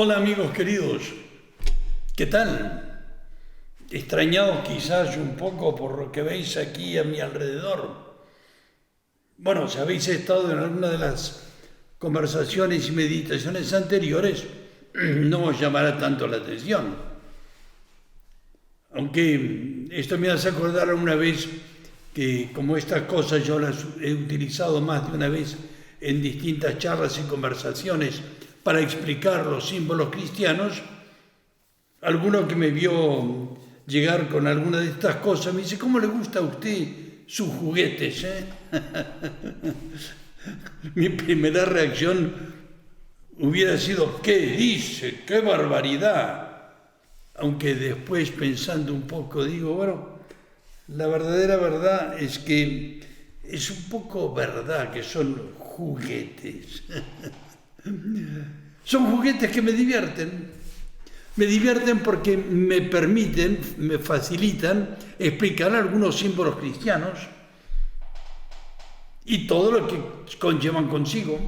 Hola amigos queridos, ¿qué tal? Extrañados quizás un poco por lo que veis aquí a mi alrededor. Bueno, si habéis estado en alguna de las conversaciones y meditaciones anteriores, no os llamará tanto la atención. Aunque esto me hace acordar una vez que como estas cosas yo las he utilizado más de una vez en distintas charlas y conversaciones para explicar los símbolos cristianos, alguno que me vio llegar con alguna de estas cosas me dice: ¿cómo le gusta a usted sus juguetes? Mi primera reacción hubiera sido: ¿qué dice? ¡Qué barbaridad! Aunque después, pensando un poco, digo, bueno, la verdadera verdad es que es un poco verdad que son juguetes. Son juguetes que me divierten. Me divierten porque me permiten, me facilitan explicar algunos símbolos cristianos y todo lo que conllevan consigo.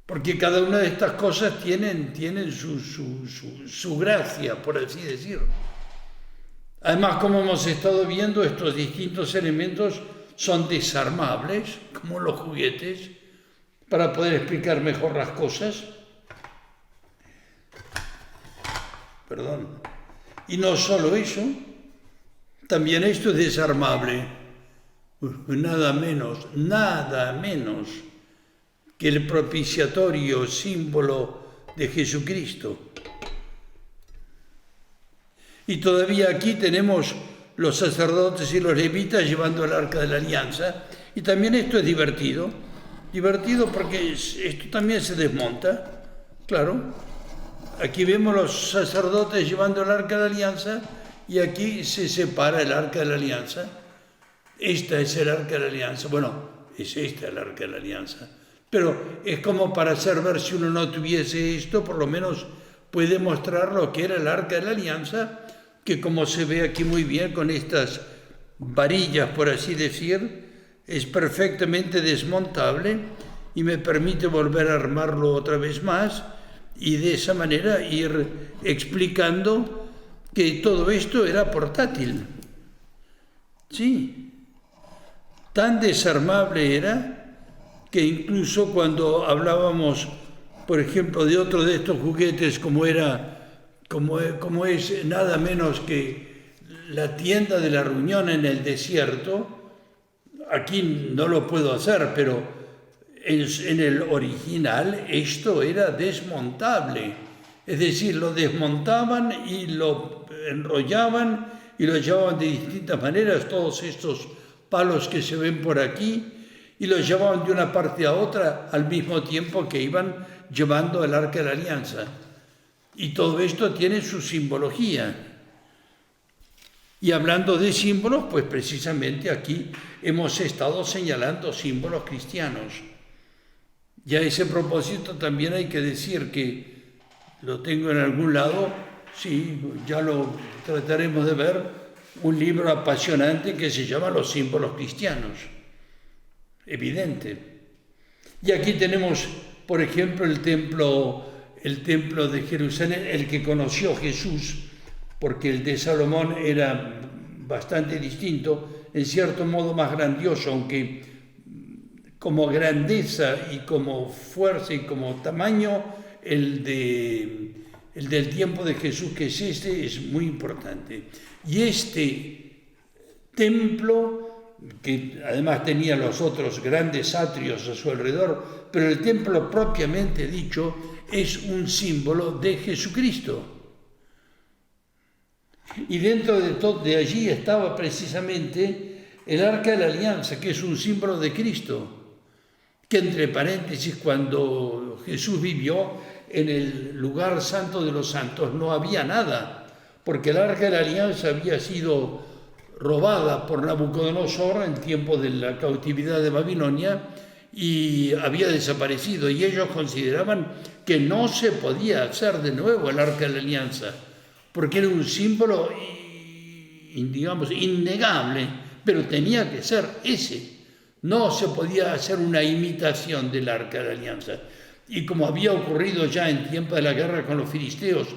Porque cada una de estas cosas tienen su gracia, por así decirlo. Además, como hemos estado viendo, estos distintos elementos son desarmables, como los juguetes, para poder explicar mejor las cosas. Y no solo eso, también esto es desarmable. Nada menos que el propiciatorio símbolo de Jesucristo. Y todavía aquí tenemos los sacerdotes y los levitas llevando el arca de la alianza. Y también esto es divertido porque esto también se desmonta, claro. Aquí vemos los sacerdotes llevando el arca de la alianza y aquí se separa el arca de la alianza. Esta es el arca de la alianza. Bueno, es esta el arca de la alianza. Pero es como para hacer ver, si uno no tuviese esto, por lo menos puede mostrar lo que era el arca de la alianza, que como se ve aquí muy bien con estas varillas, por así decir, es perfectamente desmontable y me permite volver a armarlo otra vez más y de esa manera ir explicando que todo esto era portátil. Sí, tan desarmable era que incluso cuando hablábamos, por ejemplo, de otro de estos juguetes como es nada menos que la tienda de la reunión en el desierto, aquí no lo puedo hacer, pero en el original esto era desmontable. Es decir, lo desmontaban y lo enrollaban y lo llevaban de distintas maneras, todos estos palos que se ven por aquí, y los llevaban de una parte a otra al mismo tiempo que iban llevando el arca de la alianza. Y todo esto tiene su simbología. Y hablando de símbolos, pues precisamente aquí hemos estado señalando símbolos cristianos. Y a ese propósito también hay que decir que lo tengo en algún lado, sí, ya lo trataremos de ver, un libro apasionante que se llama Los símbolos cristianos. Evidente. Y aquí tenemos, por ejemplo, el templo de Jerusalén, el que conoció Jesús, porque el de Salomón era bastante distinto, en cierto modo más grandioso, aunque como grandeza y como fuerza y como tamaño, el del tiempo de Jesús, que es muy importante. Y este templo, que además tenía los otros grandes atrios a su alrededor, pero el templo propiamente dicho es un símbolo de Jesucristo. Y dentro de allí estaba precisamente el arca de la alianza, que es un símbolo de Cristo, que entre paréntesis, cuando Jesús vivió en el lugar santo de los santos, no había nada, porque el arca de la alianza había sido robada por Nabucodonosor en tiempo de la cautividad de Babilonia y había desaparecido, y ellos consideraban que no se podía hacer de nuevo el arca de la alianza, porque era un símbolo, digamos, innegable, pero tenía que ser ese. No se podía hacer una imitación del arca de la alianza. Y como había ocurrido ya en tiempo de la guerra con los filisteos,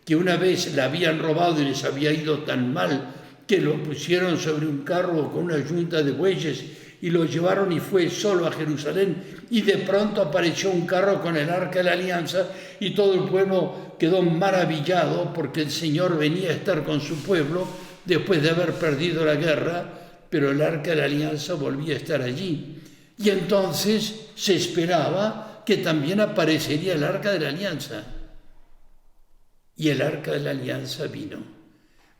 que una vez la habían robado y les había ido tan mal que lo pusieron sobre un carro con una yunta de bueyes y lo llevaron y fue solo a Jerusalén, y de pronto apareció un carro con el arca de la alianza y todo el pueblo quedó maravillado porque el Señor venía a estar con su pueblo después de haber perdido la guerra, pero el arca de la alianza volvía a estar allí. Y entonces se esperaba que también aparecería el arca de la alianza. Y el arca de la alianza vino.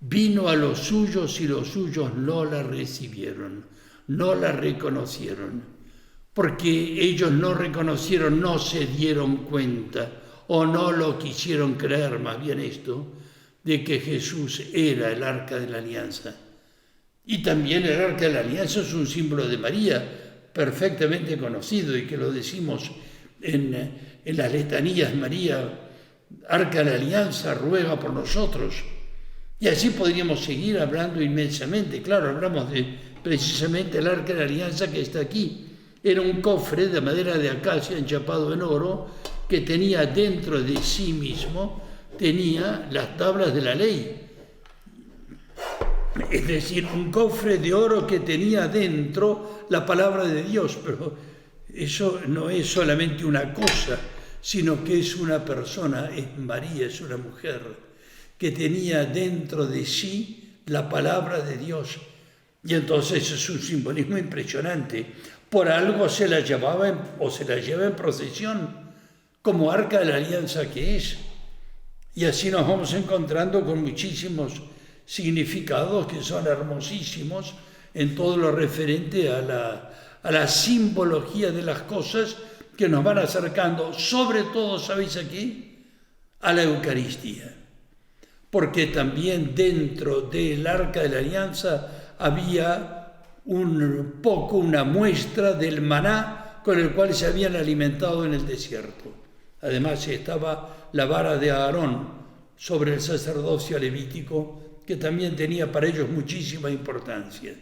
Vino a los suyos y los suyos no la recibieron, no la reconocieron, porque ellos no reconocieron, no se dieron cuenta o no lo quisieron creer, más bien esto, de que Jesús era el arca de la alianza. Y también el arca de la alianza es un símbolo de María, perfectamente conocido, y que lo decimos en las letanías: María, arca de la alianza, ruega por nosotros. Y así podríamos seguir hablando inmensamente. Claro, hablamos de precisamente el arca de la alianza que está aquí. Era un cofre de madera de acacia enchapado en oro que tenía dentro de sí mismo, tenía las tablas de la ley. Es decir, un cofre de oro que tenía dentro la palabra de Dios. Pero eso no es solamente una cosa, sino que es una persona, es María, es una mujer que tenía dentro de sí la palabra de Dios. Y entonces es un simbolismo impresionante. Por algo se la llevaba o se la lleva en procesión, como arca de la alianza que es. Y así nos vamos encontrando con muchísimos significados que son hermosísimos en todo lo referente a la simbología de las cosas que nos van acercando, sobre todo, ¿sabéis aquí? A la Eucaristía. Porque también dentro del arca de la alianza había una muestra del maná con el cual se habían alimentado en el desierto. Además estaba la vara de Aarón sobre el sacerdocio levítico, que también tenía para ellos muchísima importancia.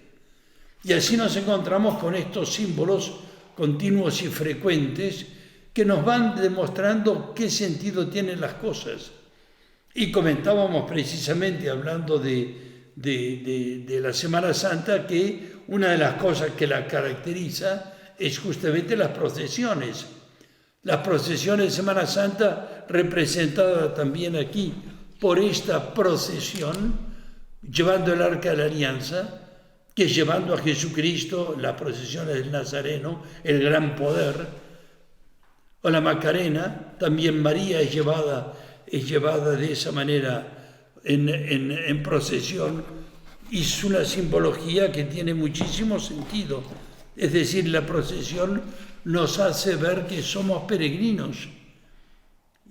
Y así nos encontramos con estos símbolos continuos y frecuentes que nos van demostrando qué sentido tienen las cosas. Y comentábamos precisamente, hablando de la Semana Santa, que una de las cosas que la caracteriza es justamente las procesiones. Las procesiones de Semana Santa, representadas también aquí por esta procesión, llevando el arca de la alianza, que es llevando a Jesucristo, las procesiones del Nazareno, el gran poder, o la Macarena, también María es llevada de esa manera en procesión, y es una simbología que tiene muchísimo sentido. Es decir, la procesión nos hace ver que somos peregrinos,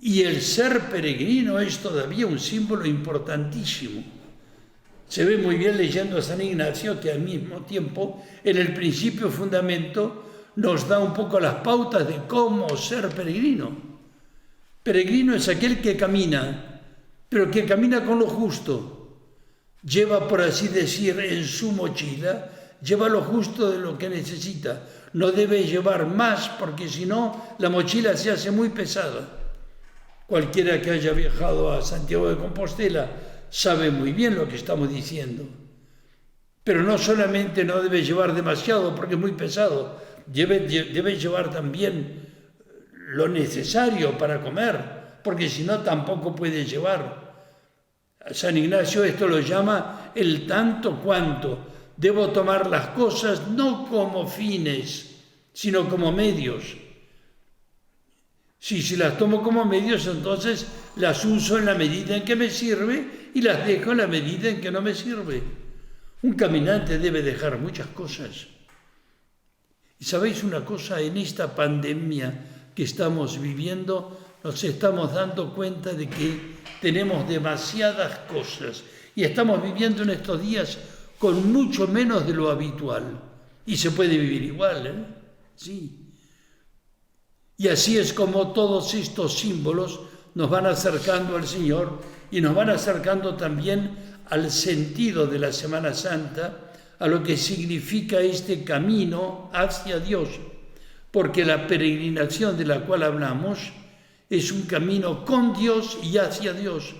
y el ser peregrino es todavía un símbolo importantísimo. Se ve muy bien leyendo a San Ignacio, que al mismo tiempo, en el principio fundamento, nos da un poco las pautas de cómo ser peregrino. Peregrino es aquel que camina, pero que camina con lo justo. Lleva, por así decir, en su mochila, lleva lo justo de lo que necesita. No debe llevar más, porque si no, la mochila se hace muy pesada. Cualquiera que haya viajado a Santiago de Compostela sabe muy bien lo que estamos diciendo. Pero no solamente no debe llevar demasiado porque es muy pesado, debe llevar también lo necesario para comer, porque si no tampoco puede llevar. San Ignacio esto lo llama el tanto cuanto. Debo tomar las cosas no como fines, sino como medios. Si las tomo como medios, entonces las uso en la medida en que me sirve y las dejo en la medida en que no me sirve. Un caminante debe dejar muchas cosas. Y sabéis una cosa, en esta pandemia que estamos viviendo, nos estamos dando cuenta de que tenemos demasiadas cosas y estamos viviendo en estos días con mucho menos de lo habitual. Y se puede vivir igual, ¿eh? Sí. Y así es como todos estos símbolos nos van acercando al Señor y nos van acercando también al sentido de la Semana Santa, a lo que significa este camino hacia Dios. porque la peregrinación de la cual hablamos es un camino con Dios y hacia Dios,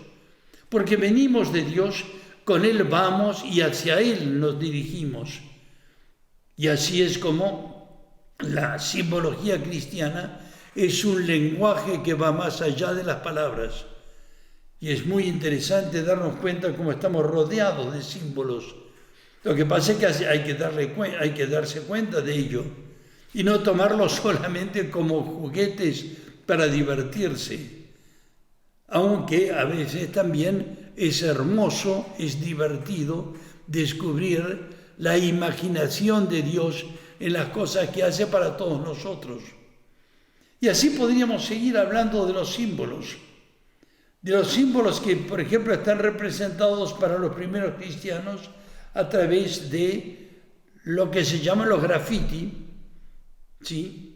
porque venimos de Dios, con Él vamos y hacia Él nos dirigimos. Y así es como la simbología cristiana es un lenguaje que va más allá de las palabras. Y es muy interesante darnos cuenta cómo estamos rodeados de símbolos. Lo que pasa es que hay que darse cuenta de ello y no tomarlos solamente como juguetes para divertirse, aunque a veces también es hermoso, es divertido descubrir la imaginación de Dios en las cosas que hace para todos nosotros. Y así podríamos seguir hablando de los símbolos que, por ejemplo, están representados para los primeros cristianos a través de lo que se llaman los graffiti, ¿sí?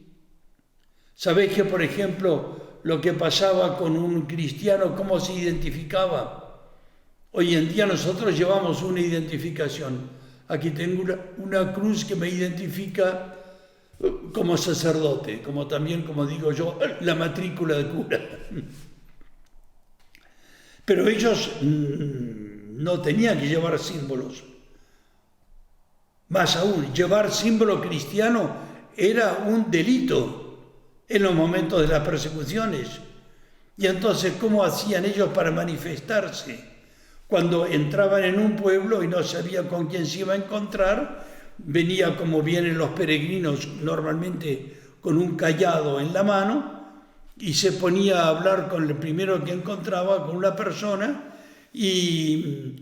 ¿Sabéis que, por ejemplo, lo que pasaba con un cristiano, cómo se identificaba? Hoy en día nosotros llevamos una identificación. Aquí tengo una cruz que me identifica como sacerdote, como también, como digo yo, la matrícula de cura. Pero ellos no tenían que llevar símbolos. Más aún, llevar símbolo cristiano era un delito en los momentos de las persecuciones. Y entonces, ¿cómo hacían ellos para manifestarse? Cuando entraban en un pueblo y no sabían con quién se iba a encontrar, venía como vienen los peregrinos, normalmente con un cayado en la mano, y se ponía a hablar con el primero que encontraba, con una persona, y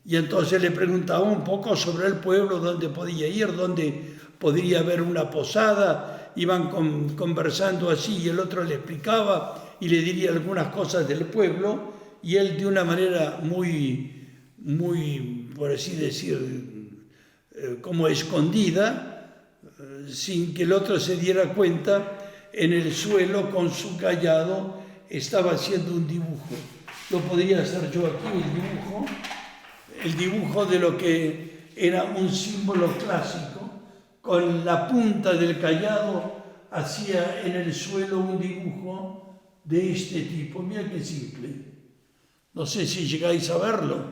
entonces le preguntaba un poco sobre el pueblo, dónde podía ir, dónde podría haber una posada. Iban conversando así y el otro le explicaba y le diría algunas cosas del pueblo, y él de una manera muy, por así decir, como escondida, sin que el otro se diera cuenta, en el suelo con su cayado estaba haciendo un dibujo. Lo podría hacer yo aquí, el dibujo de lo que era un símbolo clásico. Con la punta del cayado hacía en el suelo un dibujo de este tipo. Mira qué simple. No sé si llegáis a verlo.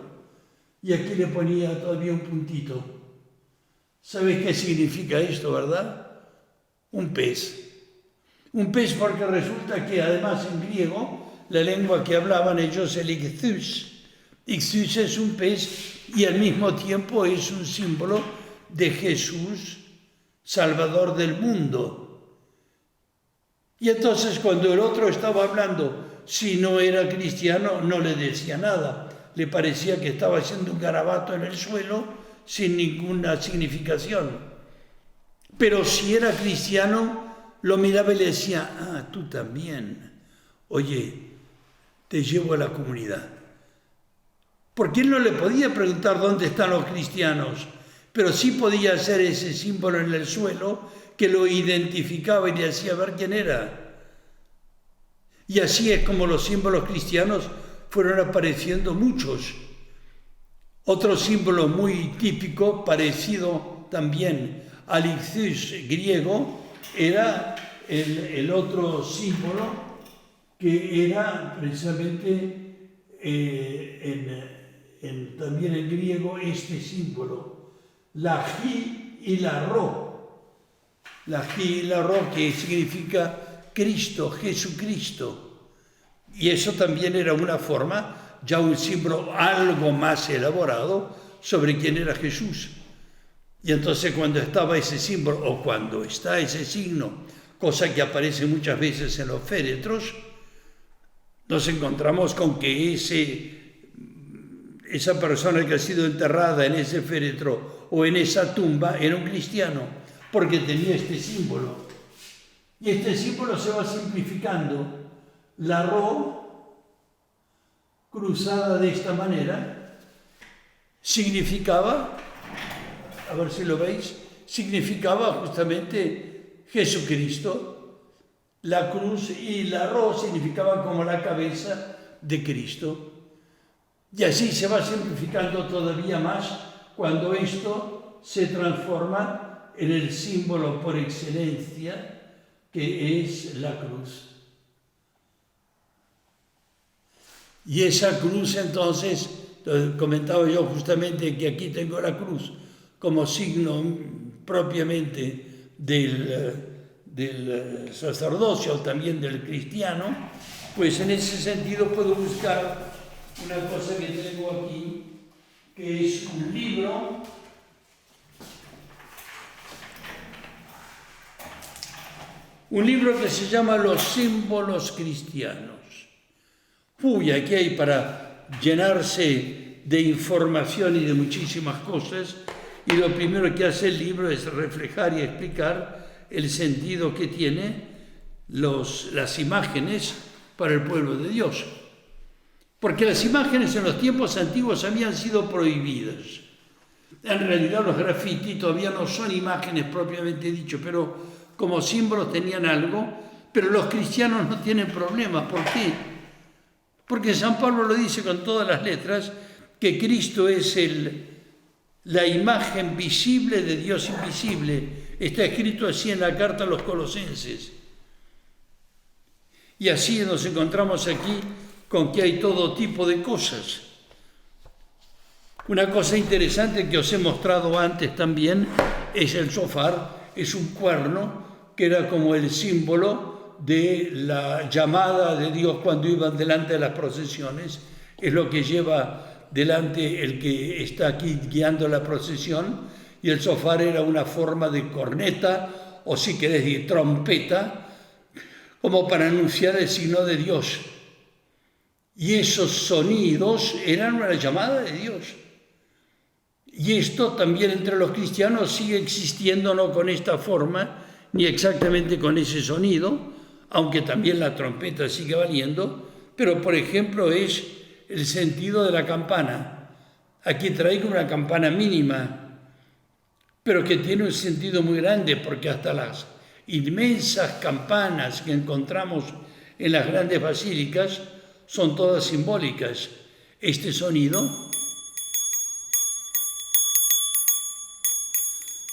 Y aquí le ponía todavía un puntito. ¿Sabéis qué significa esto, verdad? Un pez. Un pez porque resulta que además en griego, la lengua que hablaban ellos, el ichthus. Ichthus es un pez y al mismo tiempo es un símbolo de Jesús, Salvador del mundo. Y entonces cuando el otro estaba hablando, si no era cristiano, no le decía nada. Le parecía que estaba haciendo un garabato en el suelo sin ninguna significación. Pero si era cristiano, lo miraba y le decía, ah, tú también. Oye, te llevo a la comunidad. Porque él no le podía preguntar dónde están los cristianos, pero sí podía hacer ese símbolo en el suelo que lo identificaba y le hacía ver quién era. Y así es como los símbolos cristianos fueron apareciendo muchos. Otro símbolo muy típico, parecido también al ichthus griego, era el otro símbolo que era precisamente también en griego este símbolo, la ji y la ro. La ji y la ro, que significa Cristo, Jesucristo. Y eso también era una forma, ya un símbolo algo más elaborado sobre quién era Jesús. Y entonces cuando estaba ese símbolo, o cuando está ese signo, cosa que aparece muchas veces en los féretros, nos encontramos con que esa persona que ha sido enterrada en ese féretro o en esa tumba era un cristiano, porque tenía este símbolo. Y este símbolo se va simplificando. La ro, cruzada de esta manera, significaba, a ver si lo veis, significaba justamente Jesucristo. La cruz y la ro significaban como la cabeza de Cristo. Y así se va simplificando todavía más cuando esto se transforma en el símbolo por excelencia que es la cruz. Y esa cruz entonces, comentaba yo justamente que aquí tengo la cruz como signo propiamente del sacerdocio, también del cristiano, pues en ese sentido puedo buscar una cosa que tengo aquí, que es un libro que se llama Los símbolos cristianos. Uy, aquí hay para llenarse de información y de muchísimas cosas, y lo primero que hace el libro es reflejar y explicar el sentido que tiene las imágenes para el pueblo de Dios. Porque las imágenes en los tiempos antiguos habían sido prohibidas. En realidad los graffiti todavía no son imágenes propiamente dicho, pero como símbolos tenían algo, pero los cristianos no tienen problema. ¿Por qué? Porque San Pablo lo dice con todas las letras, que Cristo es la imagen visible de Dios invisible. Está escrito así en la carta a los Colosenses. Y así nos encontramos aquí con que hay todo tipo de cosas. Una cosa interesante que os he mostrado antes también es el shofar, es un cuerno que era como el símbolo de la llamada de Dios cuando iban delante de las procesiones. Es lo que lleva delante el que está aquí guiando la procesión, y el shofar era una forma de corneta, o si querés decir trompeta, como para anunciar el signo de Dios. Y esos sonidos eran una llamada de Dios. Y esto también entre los cristianos sigue existiendo, no con esta forma, ni exactamente con ese sonido, aunque también la trompeta sigue valiendo, pero por ejemplo es el sentido de la campana. Aquí traigo una campana mínima, pero que tiene un sentido muy grande, porque hasta las inmensas campanas que encontramos en las grandes basílicas son todas simbólicas. Este sonido,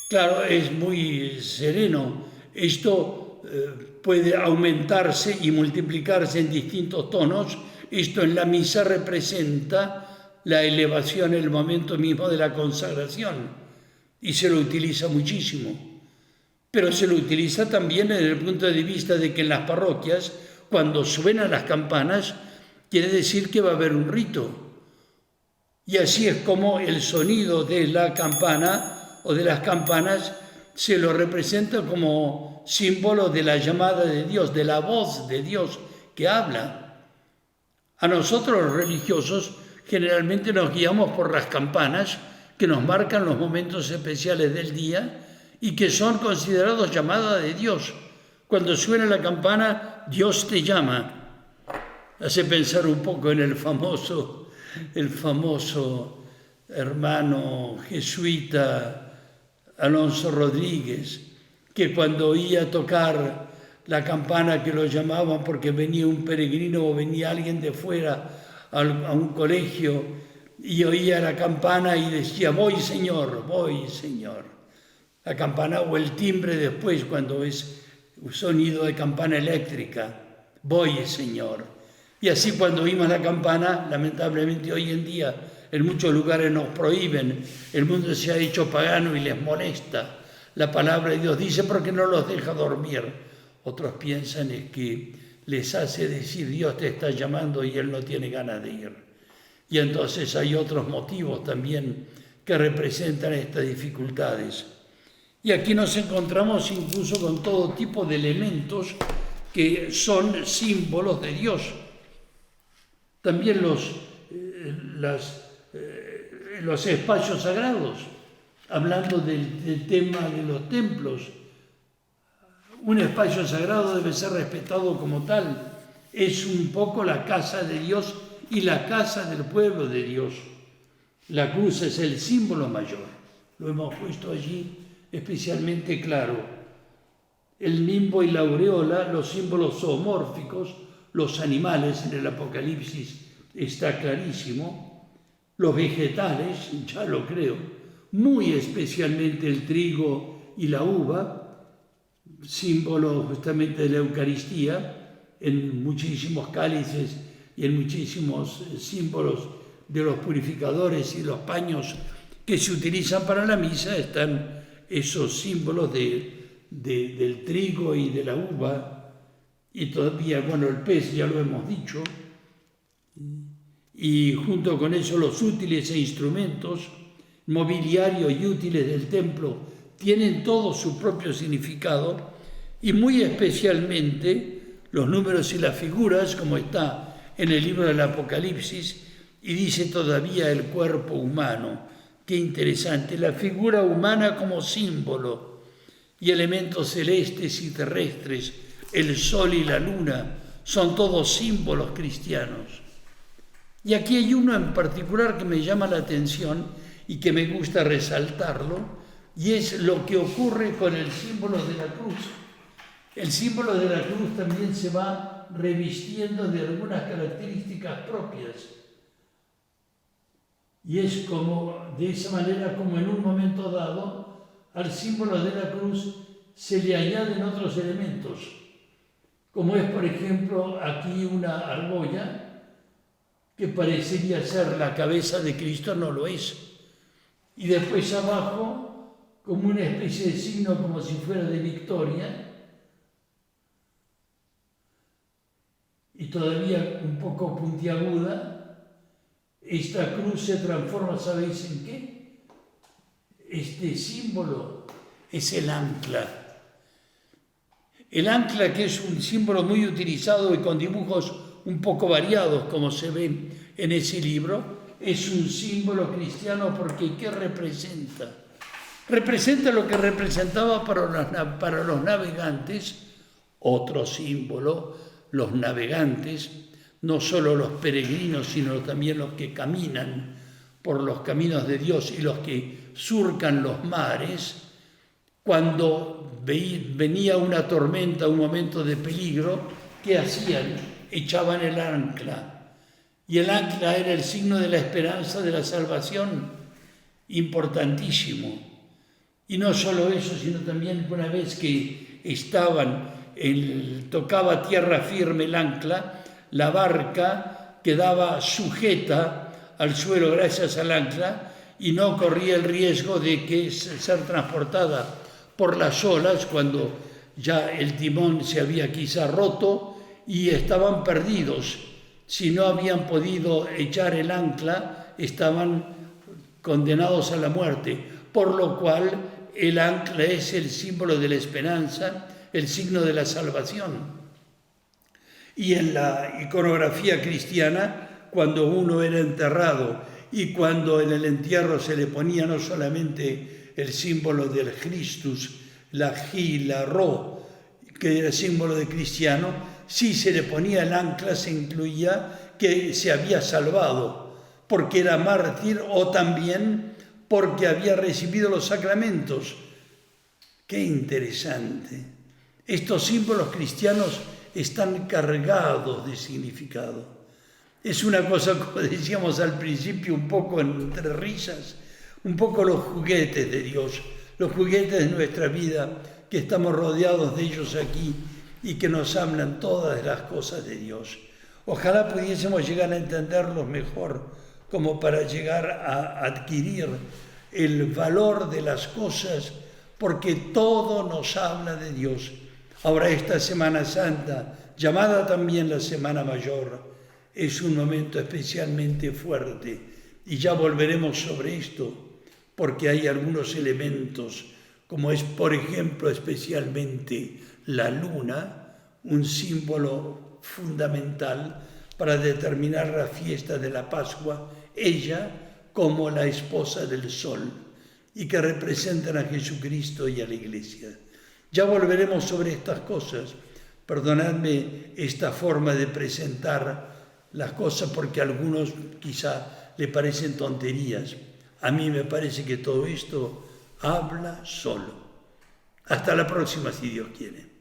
claro, es muy sereno. Esto puede aumentarse y multiplicarse en distintos tonos. Esto en la misa representa la elevación, el momento mismo de la consagración, y se lo utiliza muchísimo. Pero se lo utiliza también desde el punto de vista de que en las parroquias, cuando suenan las campanas, quiere decir que va a haber un rito. Y así es como el sonido de la campana o de las campanas se lo representa como símbolo de la llamada de Dios, de la voz de Dios que habla. A nosotros los religiosos generalmente nos guiamos por las campanas que nos marcan los momentos especiales del día y que son considerados llamada de Dios. Cuando suena la campana, Dios te llama. Hace pensar un poco en el famoso hermano jesuita Alonso Rodríguez, que cuando oía tocar la campana que lo llamaban porque venía un peregrino o venía alguien de fuera a un colegio y oía la campana y decía, voy Señor, voy Señor. La campana o el timbre después cuando es un sonido de campana eléctrica, voy Señor. Y así cuando oímos la campana, lamentablemente hoy en día en muchos lugares nos prohíben, el mundo se ha hecho pagano y les molesta. La palabra de Dios dice porque no los deja dormir. Otros piensan es que les hace decir Dios te está llamando y Él no tiene ganas de ir. Y entonces hay otros motivos también que representan estas dificultades. Y aquí nos encontramos incluso con todo tipo de elementos que son símbolos de Dios. También los espacios sagrados, hablando del tema de los templos. Un espacio sagrado debe ser respetado como tal. Es un poco la casa de Dios y la casa del pueblo de Dios. La cruz es el símbolo mayor. Lo hemos puesto allí especialmente claro. El nimbo y la aureola, los símbolos zoomórficos, los animales en el Apocalipsis está clarísimo. Los vegetales, ya lo creo, muy especialmente el trigo y la uva, símbolo justamente de la Eucaristía, en muchísimos cálices y en muchísimos símbolos de los purificadores y los paños que se utilizan para la misa, están esos símbolos del trigo y de la uva, y todavía, bueno, el pez, ya lo hemos dicho, y junto con eso los útiles e instrumentos, mobiliario y útiles del templo, tienen todo su propio significado, y muy especialmente los números y las figuras, como está en el libro del Apocalipsis, y dice todavía el cuerpo humano. Qué interesante, la figura humana como símbolo, y elementos celestes y terrestres, el sol y la luna, son todos símbolos cristianos. Y aquí hay uno en particular que me llama la atención y que me gusta resaltarlo, y es lo que ocurre con el símbolo de la cruz. El símbolo de la cruz también se va revistiendo de algunas características propias. Y es como, de esa manera, como en un momento dado, al símbolo de la cruz se le añaden otros elementos, como es, por ejemplo, aquí una argolla, que parecería ser la cabeza de Cristo, no lo es. Y después abajo, como una especie de signo, como si fuera de victoria, y todavía un poco puntiaguda. Esta cruz se transforma, ¿sabéis en qué? Este símbolo es el ancla. El ancla, que es un símbolo muy utilizado y con dibujos un poco variados, como se ve en ese libro, es un símbolo cristiano porque ¿qué representa? Representa lo que representaba para los navegantes, otro símbolo, los navegantes, no solo los peregrinos, sino también los que caminan por los caminos de Dios y los que surcan los mares. Cuando venía una tormenta, un momento de peligro, ¿qué hacían? Echaban el ancla. Y el ancla era el signo de la esperanza de la salvación, importantísimo. Y no solo eso, sino también una vez que tocaba tierra firme el ancla, la barca quedaba sujeta al suelo gracias al ancla y no corría el riesgo de ser transportada por las olas cuando ya el timón se había quizá roto y estaban perdidos. Si no habían podido echar el ancla, estaban condenados a la muerte, por lo cual el ancla es el símbolo de la esperanza, el signo de la salvación. Y en la iconografía cristiana, cuando uno era enterrado y cuando en el entierro se le ponía no solamente el símbolo del Christus, la G, la Ro, que era símbolo de cristiano, si se le ponía el ancla se incluía que se había salvado, porque era mártir o también porque había recibido los sacramentos. ¡Qué interesante! Estos símbolos cristianos están cargados de significado. Es una cosa, como decíamos al principio, un poco entre risas, un poco los juguetes de Dios, los juguetes de nuestra vida, que estamos rodeados de ellos aquí y que nos hablan todas las cosas de Dios. Ojalá pudiésemos llegar a entenderlos mejor, como para llegar a adquirir el valor de las cosas, porque todo nos habla de Dios. Ahora esta Semana Santa, llamada también la Semana Mayor, es un momento especialmente fuerte y ya volveremos sobre esto porque hay algunos elementos, como es por ejemplo especialmente la luna, un símbolo fundamental para determinar la fiesta de la Pascua, ella como la esposa del sol y que representan a Jesucristo y a la Iglesia. Ya volveremos sobre estas cosas. Perdonadme esta forma de presentar las cosas porque a algunos quizá le parecen tonterías. A mí me parece que todo esto habla solo. Hasta la próxima, si Dios quiere.